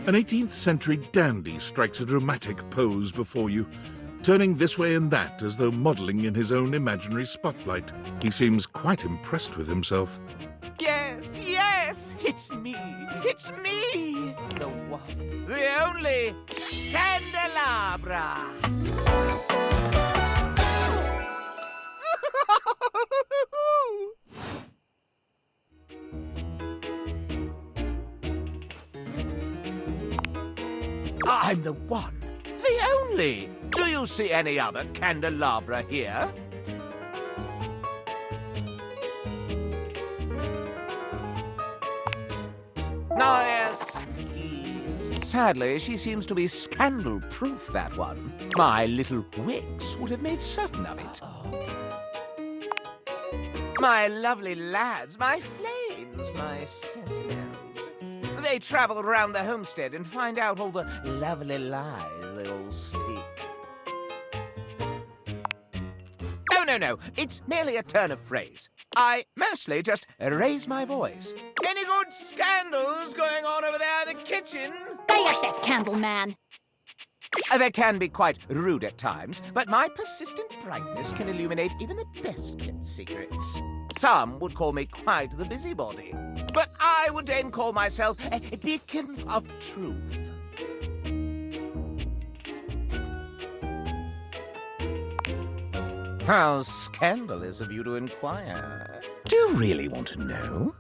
An 18th century dandy strikes a dramatic pose before you, turning this way and that as though modelling in his own imaginary spotlight. He seems quite impressed with himself. Yes, yes, it's me. It's me. The one, the only Scandalabra. I'm the one, the only. Do you see any other candelabra here? Ah, yes. Sadly, she seems to be scandal-proof, that one. My little Wicks would have made certain of it. My lovely lads, my flames, my sentinels. They travel around the homestead and find out all the lovely lies they all speak. No. It's merely a turn of phrase. I mostly just raise my voice. Any good scandals going on over there in the kitchen? Stay up that candle, man. They can be quite rude at times, but my persistent brightness can illuminate even the best-kept secrets. Some would call me quite the busybody, but I would then call myself a beacon of truth. How scandalous of you to inquire. Do you really want to know?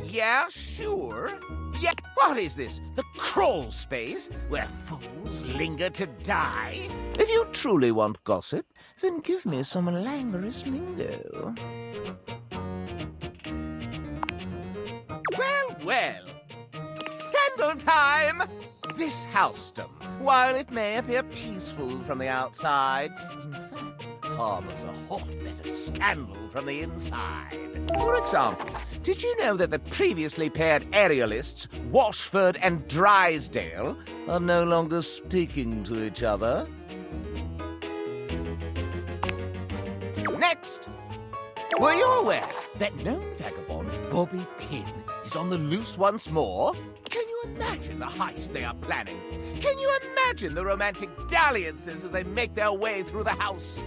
Yeah, sure. Yeah, what is this? The crawl space where fools linger to die? If you truly want gossip, then give me some languorous lingo. Well. Scandal time! This housedom, while it may appear peaceful from the outside, in fact, harbors a hotbed of scandal from the inside. For example, did you know that the previously paired aerialists, Washford and Drysdale, are no longer speaking to each other? Next! Were you aware that known vagabond Bobby Pin is on the loose once more? Can you imagine the heist they are planning? Can you imagine the romantic dalliances as they make their way through the house?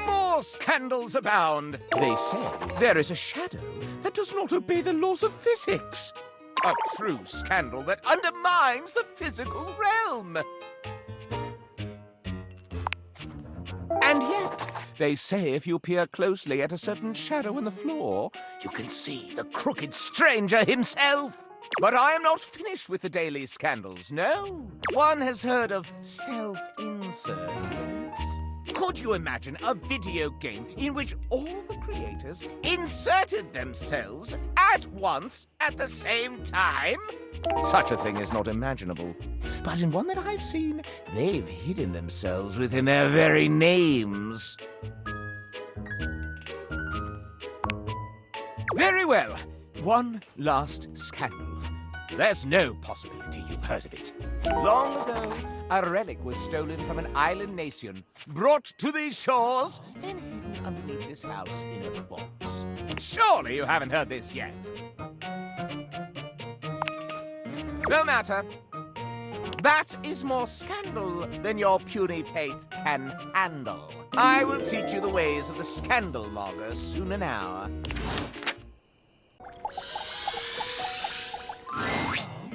More scandals abound. They say there is a shadow that does not obey the laws of physics. A true scandal that undermines the physical realm. And yet, they say if you peer closely at a certain shadow in the floor, you can see the crooked stranger himself. But I am not finished with the daily scandals, no. One has heard of self-insert. Could you imagine a video game in which all the creators inserted themselves at once at the same time? Such a thing is not imaginable. But in one that I've seen, they've hidden themselves within their very names. Very well. One last scandal. There's no possibility you've heard of it. Long ago, a relic was stolen from an island nation, brought to these shores, and hidden underneath this house in a box. Surely you haven't heard this yet. No matter. That is more scandal than your puny pate can handle. I will teach you the ways of the scandalmonger soon enow.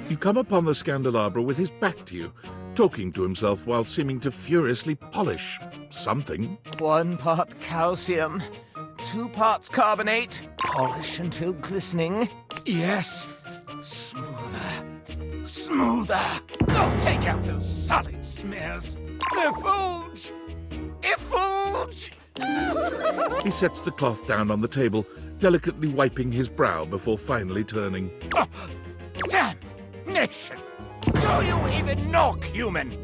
You come upon the Scandalabra with his back to you, talking to himself while seeming to furiously polish something. 1 part calcium, 2 parts carbonate, polish until glistening. Yes, smoother. I'll take out those solid smears. Effulge! He sets the cloth down on the table, delicately wiping his brow before finally turning. Oh, damnation! Do you even knock, human?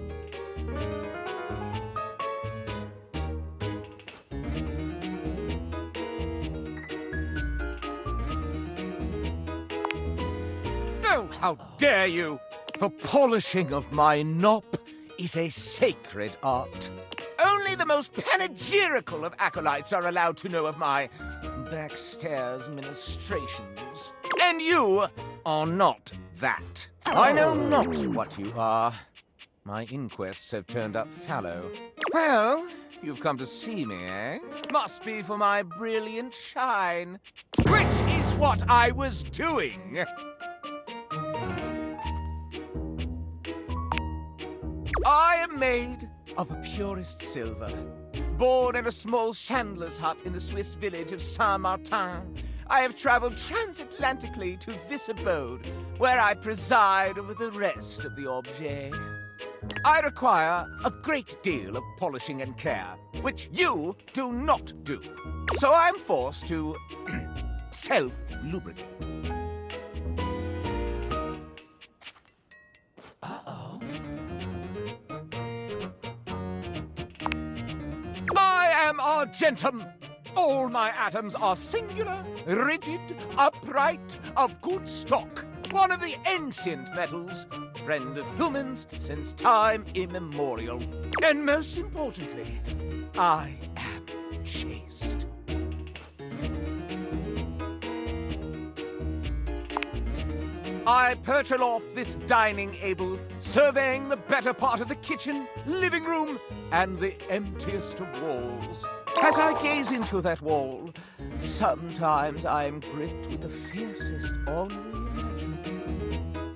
Oh, how dare you! The polishing of my knop is a sacred art. Only Only the most panegyrical of acolytes are allowed to know of my backstairs ministrations. And you are not that. I know not what you are. My inquests have turned up fallow. Well, you've come to see me, eh? Must be for my brilliant shine. Which is what I was doing. I am made of the purest silver. Born in a small chandler's hut in the Swiss village of Saint-Martin, I have traveled transatlantically to this abode, where I preside over the rest of the objet. I require a great deal of polishing and care, which you do not do. So I'm forced to self-lubricate. I am argentum. All my atoms are singular, rigid, upright, of good stock. One of the ancient metals, friend of humans since time immemorial. And most importantly, I am chaste. I perch aloft this dining able, surveying the better part of the kitchen, living room, and the emptiest of walls. As I gaze into that wall, sometimes I am gripped with the fiercest ennui imaginable.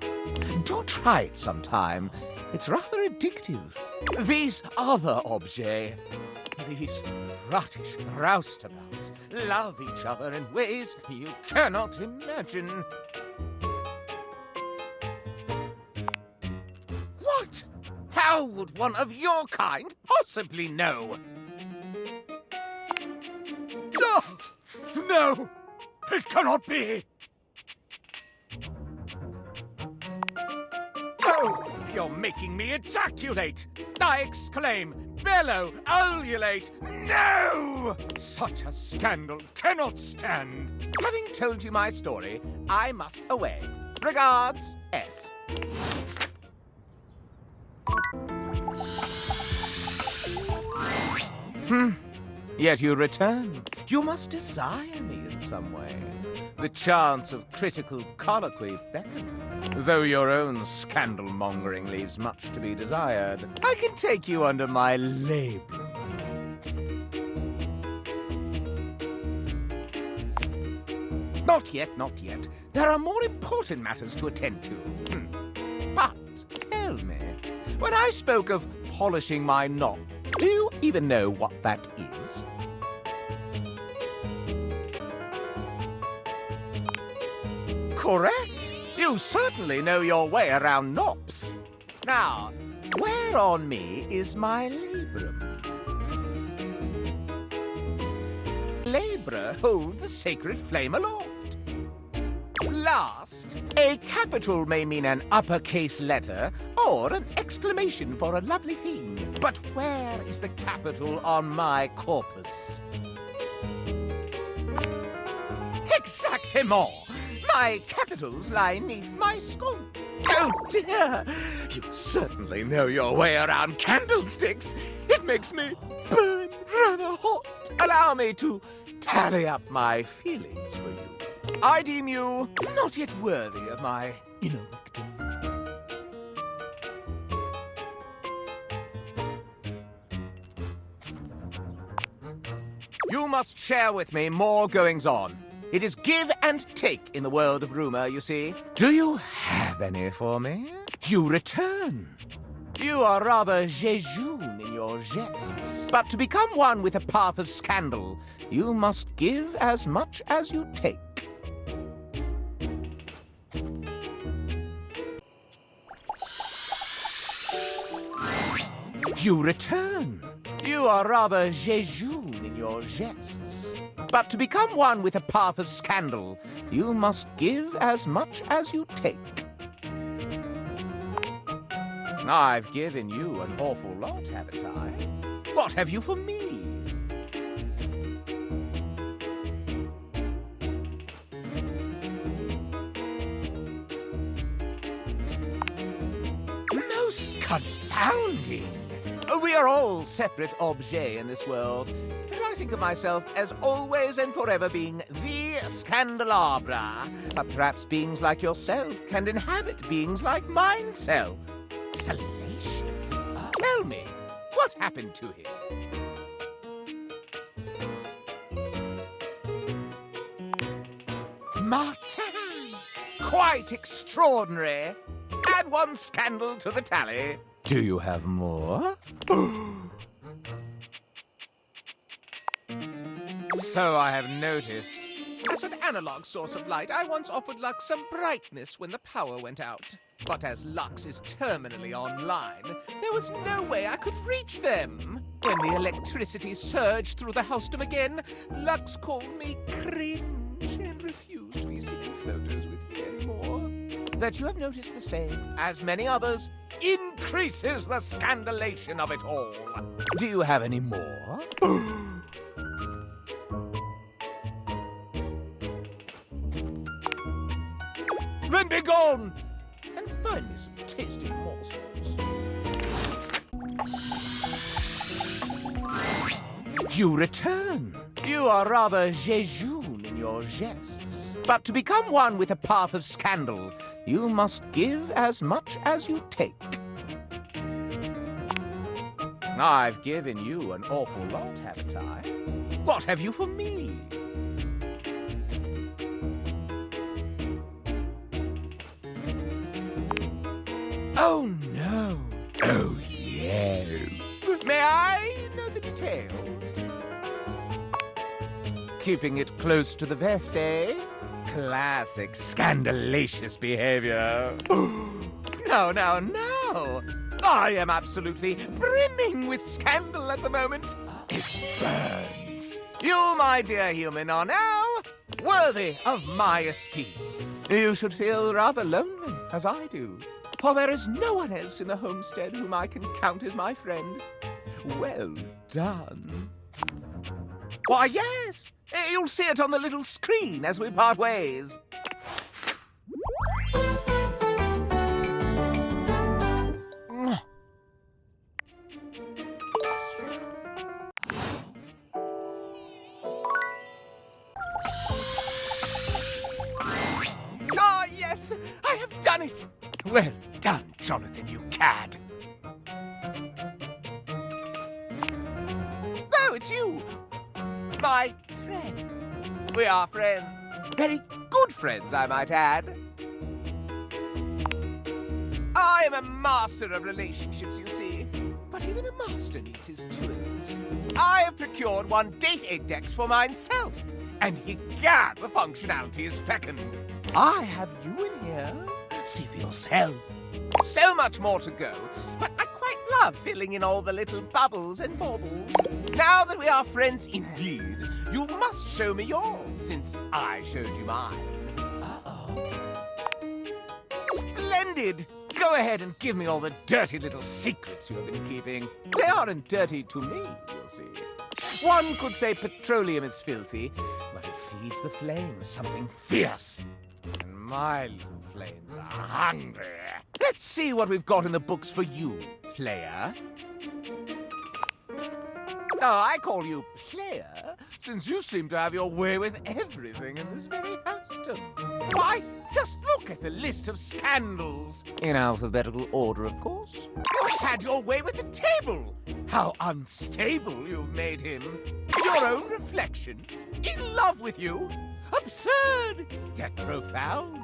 Do try it sometime. It's rather addictive. These other objets, these ruttish roustabouts, love each other in ways you cannot imagine. What? How would one of your kind possibly know? No! It cannot be! Oh, you're making me ejaculate! I exclaim, bellow, ululate, no! Such a scandal cannot stand! Having told you my story, I must away. Regards, S. Yet you return. You must desire me in some way. The chance of critical colloquy beckons. Though your own scandal-mongering leaves much to be desired, I can take you under my label. Not yet, not yet. There are more important matters to attend to. But, tell me, when I spoke of polishing my knop, do you even know what that is? Correct. You certainly know your way around knops. Now, where on me is my labrum? Labra hold the sacred flame aloft. Last, a capital may mean an uppercase letter or an exclamation for a lovely thing. But where is the capital on my corpus? Exactement! My capitals lie neath my sconce. Oh dear! You certainly know your way around candlesticks. It makes me burn rather hot. Allow me to tally up my feelings for you. I deem you not yet worthy of my inner victim. You must share with me more goings-on. It is give and take in the world of rumor, you see. Do you have any for me? You return. You are rather jejune in your jests. But to become one with a path of scandal, you must give as much as you take. You return. You are rather jejune in your jests. But to become one with a path of scandal, you must give as much as you take. I've given you an awful lot, haven't I? What have you for me? Most confounding! We are all separate objets in this world, but I think of myself as always and forever being the Scandalabra. But perhaps beings like yourself can inhabit beings like mineself. Salacious. Tell me, what happened to him? Martin! Quite extraordinary. Add one scandal to the tally. Do you have more? So I have noticed. As an analog source of light, I once offered Lux some brightness when the power went out. But as Lux is terminally online, there was no way I could reach them. When the electricity surged through the housedom again, Lux called me cringe and refused to be seen photos with me anymore. That you have noticed the same, as many others, increases the scandalation of it all. Do you have any more? Then be gone! And find me some tasty morsels. You return. You are rather jejune in your jests. But to become one with a path of scandal, you must give as much as you take. I've given you an awful lot, haven't I? What have you for me? Oh, no. Oh, yes. May I know the details? Keeping it close to the vest, eh? Classic scandalous behavior. No, no, no. I am absolutely brimming with scandal at the moment. It burns. You, my dear human, are now worthy of my esteem. You should feel rather lonely, as I do. For there is no one else in the homestead whom I can count as my friend. Well done. Why, yes. You'll see it on the little screen as we part ways. Ah, yes, I have done it. Well done, Jonathan, you cad. Oh, it's you. My friend. We are friends. Very good friends, I might add. I am a master of relationships, you see. But even a master needs his tools. I have procured one date index for myself. And egad, the functionality is fecund. I have you in here. See for yourself. So much more to go, but I quite love filling in all the little bubbles and baubles. Now that we are friends indeed, you must show me yours, since I showed you mine. Uh-oh. Splendid! Go ahead and give me all the dirty little secrets you have been keeping. They aren't dirty to me, you'll see. One could say petroleum is filthy, but it feeds the flames something fierce. And my little flames are hungry. Let's see what we've got in the books for you, player. No, I call you player, since you seem to have your way with everything in this very houston. Why, just look at the list of scandals. In alphabetical order, of course. You've had your way with the table. How unstable you've made him. Your own reflection. In love with you. Absurd, yet profound.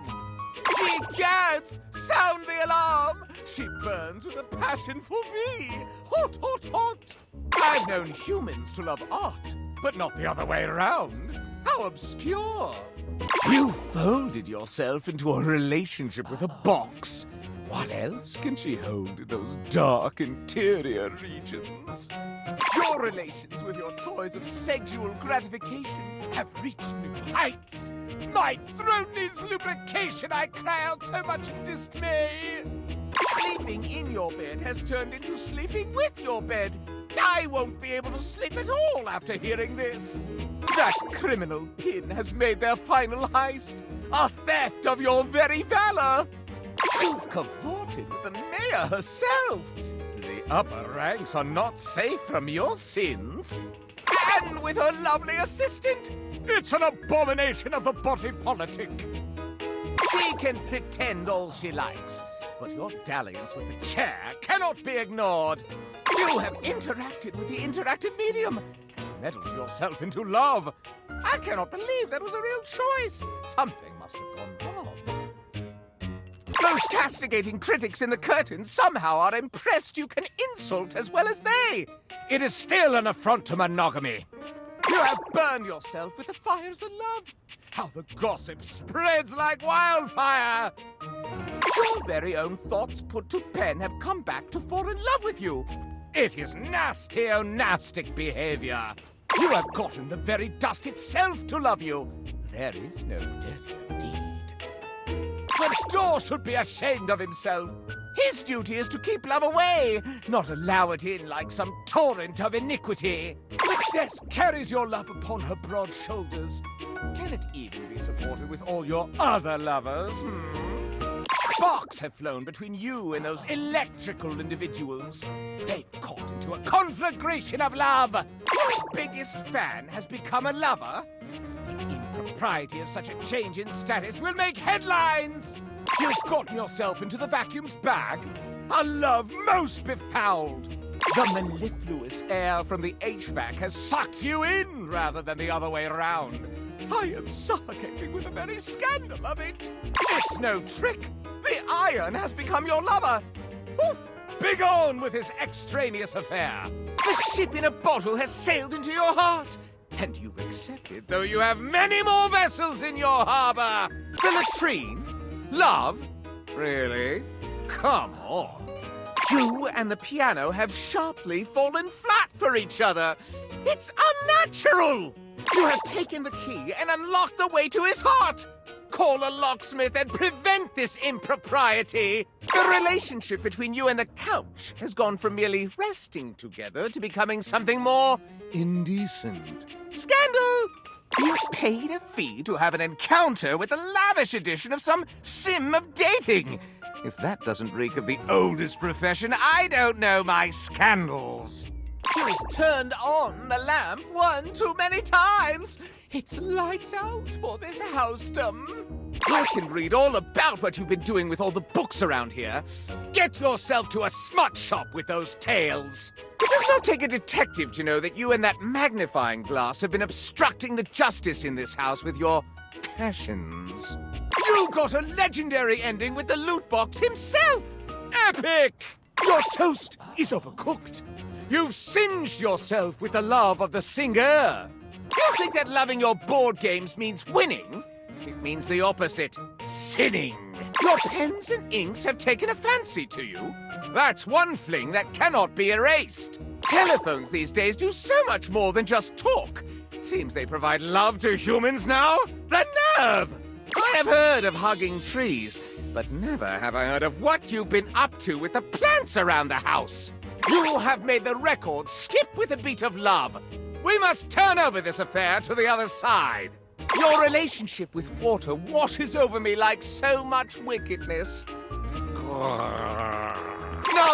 Egads! Sound the alarm! She burns with a passion for thee! Hot, hot, hot! I've known humans to love art, but not the other way around. How obscure! You folded yourself into a relationship with a box. What else can she hold in those dark interior regions? Your relations with your toys of sexual gratification have reached new heights. My throat needs lubrication, I cry out so much in dismay. Sleeping in your bed has turned into sleeping with your bed. I won't be able to sleep at all after hearing this. That criminal Pin has made their final heist. A theft of your very valor. You've cavorted with the mayor herself. The upper ranks are not safe from your sins. And with her lovely assistant, it's an abomination of the body politic. She can pretend all she likes, but your dalliance with the chair cannot be ignored. You have interacted with the interactive medium and meddled yourself into love. I cannot believe that was a real choice. Something must have gone wrong. Those castigating critics in the curtains somehow are impressed you can insult as well as they. It is still an affront to monogamy. You have burned yourself with the fires of love. How the gossip spreads like wildfire. Your very own thoughts put to pen have come back to fall in love with you. It is nasty-o-nastic behavior. You have gotten the very dust itself to love you. There is no dirtier deed. The door should be ashamed of himself. His duty is to keep love away, not allow it in like some torrent of iniquity. Success carries your love upon her broad shoulders. Can it even be supported with all your other lovers? Sparks have flown between you and those electrical individuals. They've caught into a conflagration of love. Your biggest fan has become a lover. The impropriety of such a change in status will make headlines. You've gotten yourself into the vacuum's bag. A love most befouled. The mellifluous air from the HVAC has sucked you in rather than the other way around. I am suffocating with the very scandal of it. It's no trick. The iron has become your lover. Oof! Begone with this extraneous affair. The ship in a bottle has sailed into your heart. And you've accepted, though you have many more vessels in your harbor. The latrine? Love? Really? Come on. You and the piano have sharply fallen flat for each other. It's unnatural. You have taken the key and unlocked the way to his heart. Call a locksmith and prevent this impropriety. The relationship between you and the couch has gone from merely resting together to becoming something more indecent. Scandal! You paid a fee to have an encounter with the lavish edition of some sim of dating. If that doesn't reek of the oldest profession, I don't know my scandals. You've turned on the lamp one too many times. It's lights out for this housedom. I can read all about what you've been doing with all the books around here. Get yourself to a smut shop with those tales. It does not take a detective to know that you and that magnifying glass have been obstructing the justice in this house with your passions. You got a legendary ending with the loot box himself. Epic! Your toast is overcooked. You've singed yourself with the love of the singer. You think that loving your board games means winning? It means the opposite, sinning. Your pens and inks have taken a fancy to you. That's one fling that cannot be erased. Telephones these days do so much more than just talk. Seems they provide love to humans now. The nerve! I have heard of hugging trees, but never have I heard of what you've been up to with the plants around the house. You have made the record skip with a beat of love. We must turn over this affair to the other side. Your relationship with water washes over me like so much wickedness. Now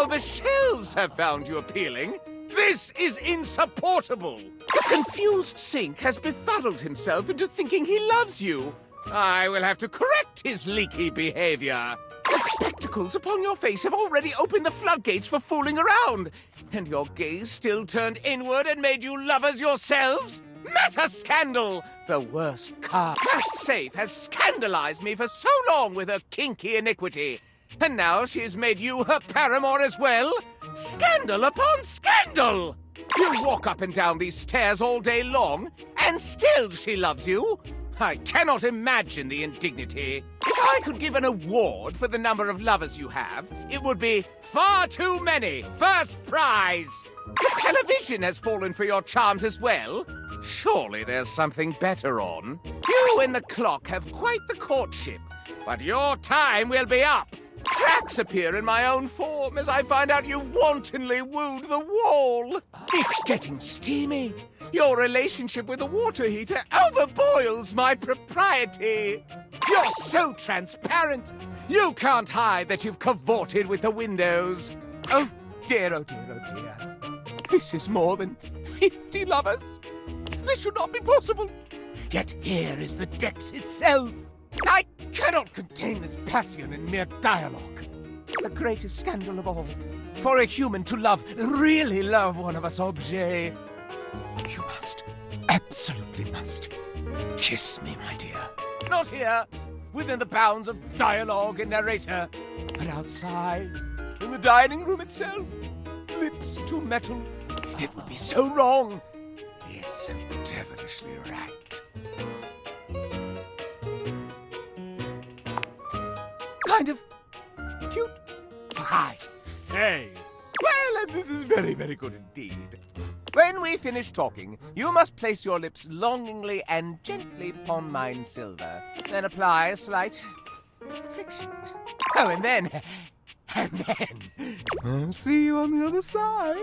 the shelves have found you appealing. This is insupportable. The confused sink has befuddled himself into thinking he loves you. I will have to correct his leaky behavior. The spectacles upon your face have already opened the floodgates for fooling around. And your gaze still turned inward and made you lovers yourselves? Meta scandal! The worst car. That safe has scandalized me for so long with her kinky iniquity. And now she has made you her paramour as well? Scandal upon scandal! You walk up and down these stairs all day long, and still she loves you? I cannot imagine the indignity. If I could give an award for the number of lovers you have, it would be far too many. First prize. The television has fallen for your charms as well. Surely there's something better on. You and the clock have quite the courtship, but your time will be up. Cracks appear in my own form as I find out you've wantonly wooed the wall. It's getting steamy. Your relationship with the water heater overboils my propriety. You're so transparent. You can't hide that you've cavorted with the windows. Oh, dear, oh dear, oh dear. This is more than 50 lovers. This should not be possible. Yet here is the Dex itself. I cannot contain this passion in mere dialogue. The greatest scandal of all. For a human to love, really love one of us objets. You must, absolutely must, kiss me, my dear. Not here, within the bounds of dialogue and narrator, but outside, in the dining room itself, lips to metal. It would be so wrong. It's so devilishly right. Kind of cute. I say. Well, and this is very, very good indeed. When we finish talking, you must place your lips longingly and gently upon mine silver. Then apply a slight friction. Oh, and then I'll see you on the other side.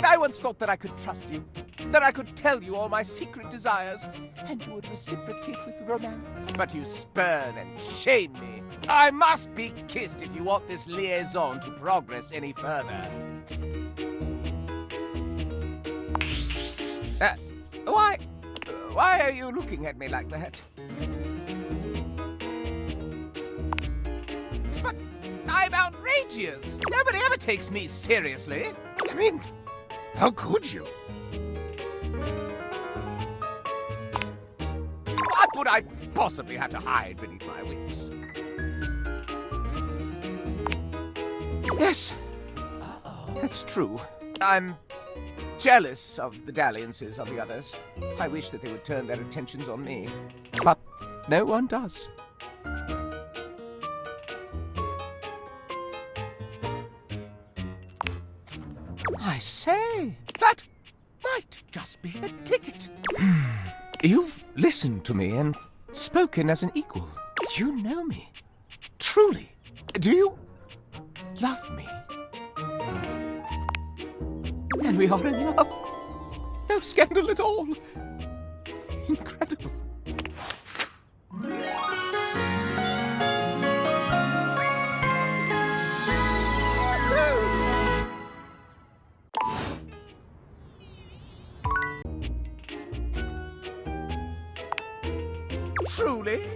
I once thought that I could trust you, that I could tell you all my secret desires, and you would reciprocate with romance. But you spurn and shame me. I must be kissed if you want this liaison to progress any further. Why are you looking at me like that? But I'm outrageous. Nobody ever takes me seriously. I mean, how could you? What would I possibly have to hide beneath my wings? Yes, that's true. I'm jealous of the dalliances of the others. I wish that they would turn their attentions on me. But no one does. I say, that might just be the ticket. You've listened to me and spoken as an equal. You know me. Truly. Do you love me? And we are in love. No scandal at all. Incredible. Truly?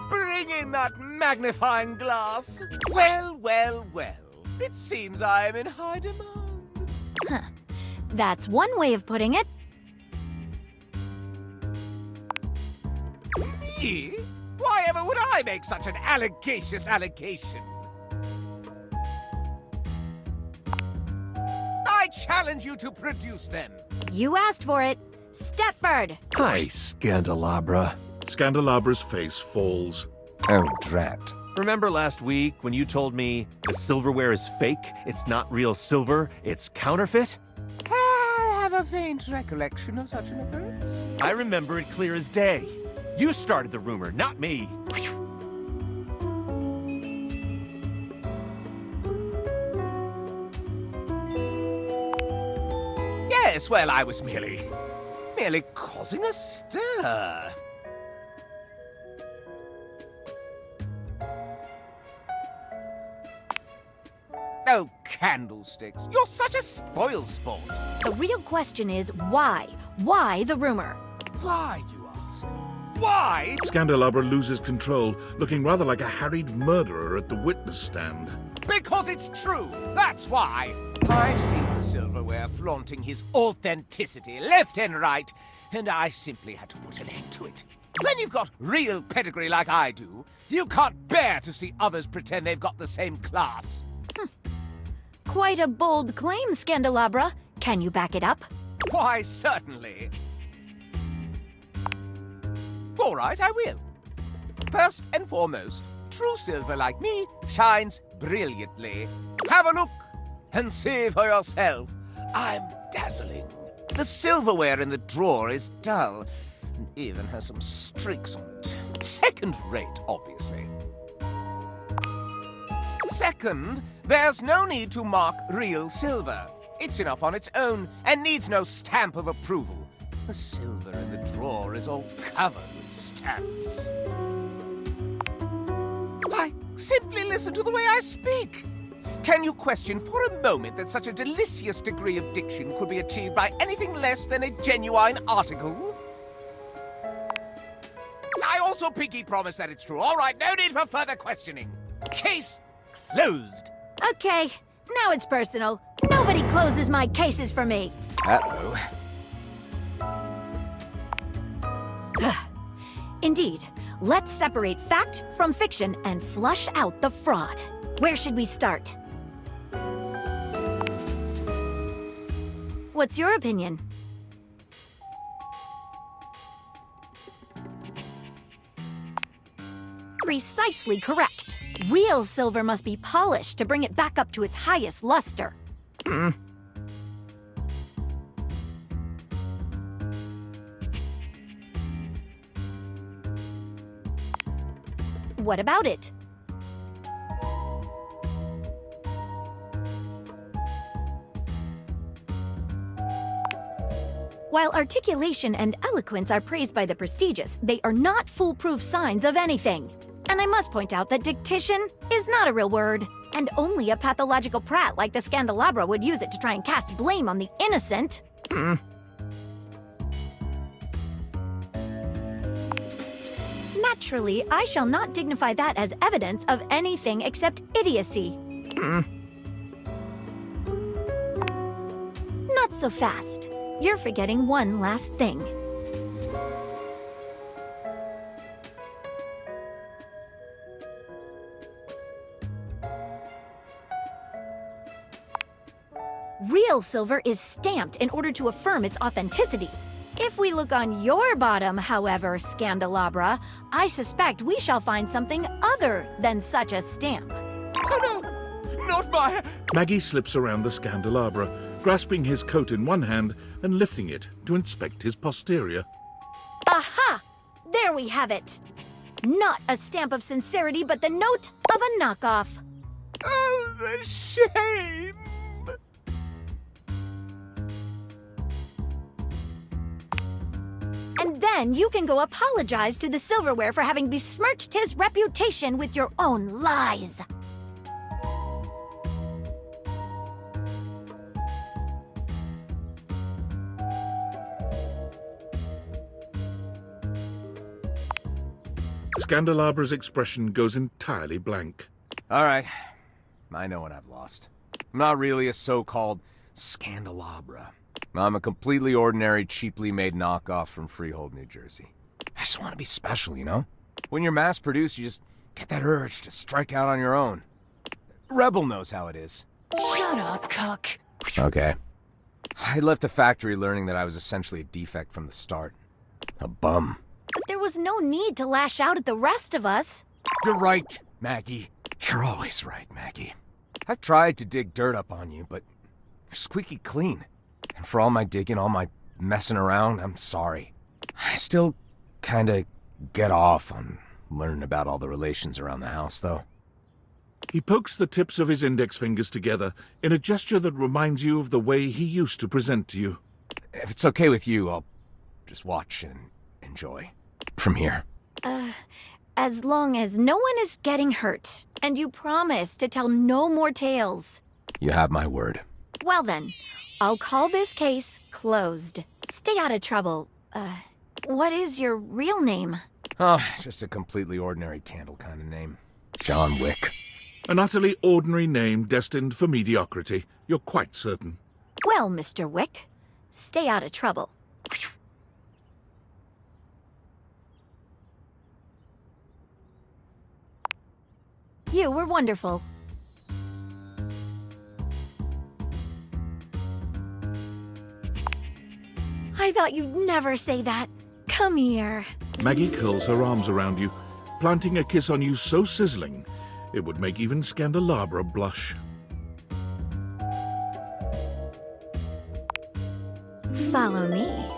Bring in that magnifying glass. Well, well, well. It seems I am in high demand. Huh. That's one way of putting it. Me? Why ever would I make such an allegacious allegation? I challenge you to produce them. You asked for it. Stepford! Hi, Scandalabra. Scandalabra's face falls. Oh, drat. Remember last week when you told me the silverware is fake? It's not real silver, it's counterfeit? I have a faint recollection of such an occurrence. I remember it clear as day. You started the rumor, not me. Yes, well, I was merely causing a stir. Oh, candlesticks. You're such a spoilsport. The real question is why? Why the rumor? Why, you ask? Why? Scandalabra loses control, looking rather like a harried murderer at the witness stand. Because it's true. That's why. I've seen the silverware flaunting his authenticity left and right, and I simply had to put an end to it. When you've got real pedigree like I do, you can't bear to see others pretend they've got the same class. Quite a bold claim, Scandalabra. Can you back it up? Why, certainly. All right, I will. First and foremost, true silver like me shines brilliantly. Have a look and see for yourself. I'm dazzling. The silverware in the drawer is dull and even has some streaks on it. Second rate, obviously. Second, there's no need to mark real silver. It's enough on its own and needs no stamp of approval. The silver in the drawer is all covered with stamps. Simply listen to the way I speak. Can you question for a moment that such a delicious degree of diction could be achieved by anything less than a genuine article? I also pinky promise that it's true. All right, no need for further questioning. Case closed. Okay, now it's personal. Nobody closes my cases for me. Uh-oh. Indeed. Let's separate fact from fiction and flush out the fraud. Where should we start? What's your opinion? Precisely correct. Real silver must be polished to bring it back up to its highest luster. What about it? While articulation and eloquence are praised by the prestigious, they are not foolproof signs of anything. And I must point out that dictation is not a real word, and only a pathological prat like the Scandalabra would use it to try and cast blame on the innocent. Naturally, I shall not dignify that as evidence of anything except idiocy. Not so fast. You're forgetting one last thing. Real silver is stamped in order to affirm its authenticity. If we look on your bottom, however, Scandalabra, I suspect we shall find something other than such a stamp. Oh no! Not my... Maggie slips around the Scandalabra, grasping his coat in one hand and lifting it to inspect his posterior. Aha! There we have it! Not a stamp of sincerity, but the note of a knockoff. Oh, the shame! And then you can go apologize to the silverware for having besmirched his reputation with your own lies. Scandalabra's expression goes entirely blank. All right. I know what I've lost. I'm not really a so-called Scandalabra. I'm a completely ordinary, cheaply made knockoff from Freehold, New Jersey. I just want to be special, you know? When you're mass-produced, you just get that urge to strike out on your own. Rebel knows how it is. Shut up, cuck. Okay. I left the factory learning that I was essentially a defect from the start. A bum. But there was no need to lash out at the rest of us. You're right, Maggie. You're always right, Maggie. I've tried to dig dirt up on you, but you're squeaky clean. And for all my digging, all my messing around, I'm sorry. I still kinda get off on learning about all the relations around the house, though. He pokes the tips of his index fingers together in a gesture that reminds you of the way he used to present to you. If it's okay with you, I'll just watch and enjoy. From here. As long as no one is getting hurt, and you promise to tell no more tales. You have my word. Well then, I'll call this case closed. Stay out of trouble. What is your real name? Oh, just a completely ordinary candle kind of name. John Wick. An utterly ordinary name destined for mediocrity, you're quite certain. Well, Mr. Wick, stay out of trouble. You were wonderful. I thought you'd never say that. Come here. Maggie curls her arms around you, planting a kiss on you so sizzling, it would make even Scandalabra blush. Follow me.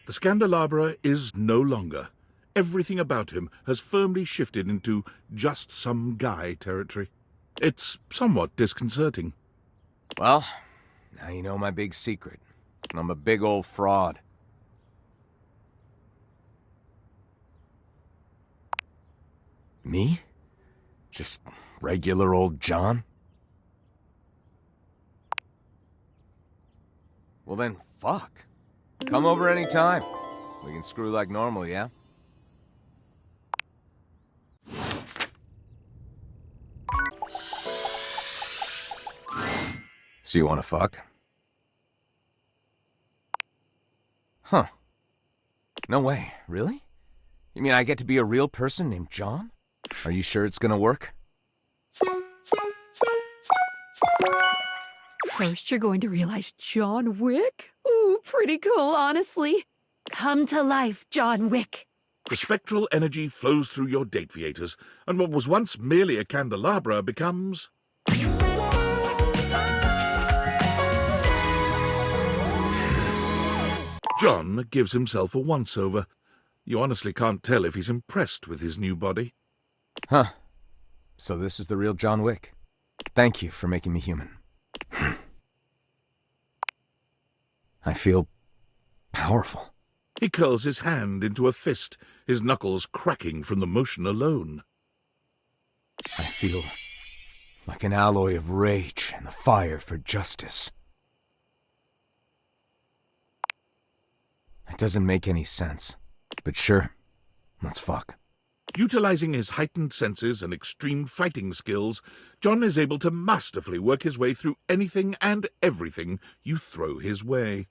The Scandalabra is no longer. Everything about him has firmly shifted into just some guy territory. It's somewhat disconcerting. Well, now you know my big secret. I'm a big old fraud. Me? Just regular old John? Well then, fuck. Come over anytime. We can screw like normal, yeah? So you wanna fuck? Huh. No way, really? You mean I get to be a real person named John? Are you sure it's gonna work? First, you're going to realize John Wick? Ooh, pretty cool, honestly. Come to life, John Wick. The spectral energy flows through your Dateviators, and what was once merely a candelabra becomes... John gives himself a once-over. You honestly can't tell if he's impressed with his new body. Huh. So this is the real John Wick. Thank you for making me human. I feel powerful. He curls his hand into a fist, his knuckles cracking from the motion alone. I feel like an alloy of rage and the fire for justice. It doesn't make any sense, but sure, let's fuck. Utilizing his heightened senses and extreme fighting skills, John is able to masterfully work his way through anything and everything you throw his way.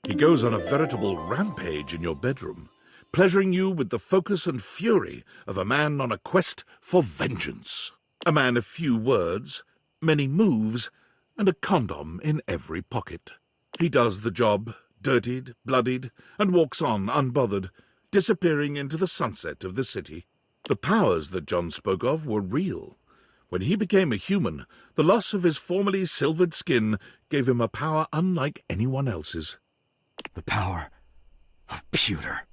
He goes on a veritable rampage in your bedroom, pleasuring you with the focus and fury of a man on a quest for vengeance. A man of few words, many moves, and a condom in every pocket. He does the job, dirtied, bloodied, and walks on unbothered, disappearing into the sunset of the city. The powers that John spoke of were real. When he became a human, the loss of his formerly silvered skin gave him a power unlike anyone else's. The power of pewter.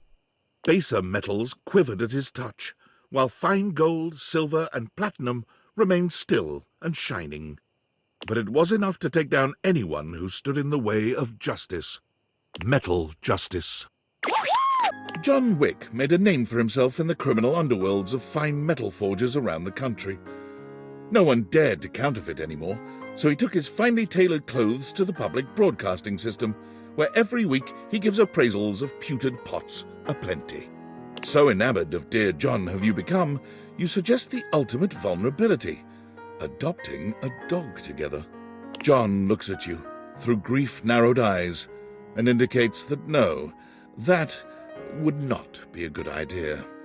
Baser metals quivered at his touch, while fine gold, silver, and platinum remained still and shining. But it was enough to take down anyone who stood in the way of justice. Metal justice. John Wick made a name for himself in the criminal underworlds of fine metal forgers around the country. No one dared to counterfeit anymore, so he took his finely tailored clothes to the public broadcasting system, where every week he gives appraisals of pewtered pots aplenty. So enamored of Dear John have you become, you suggest the ultimate vulnerability, adopting a dog together. John looks at you through grief-narrowed eyes and indicates that no, that would not be a good idea.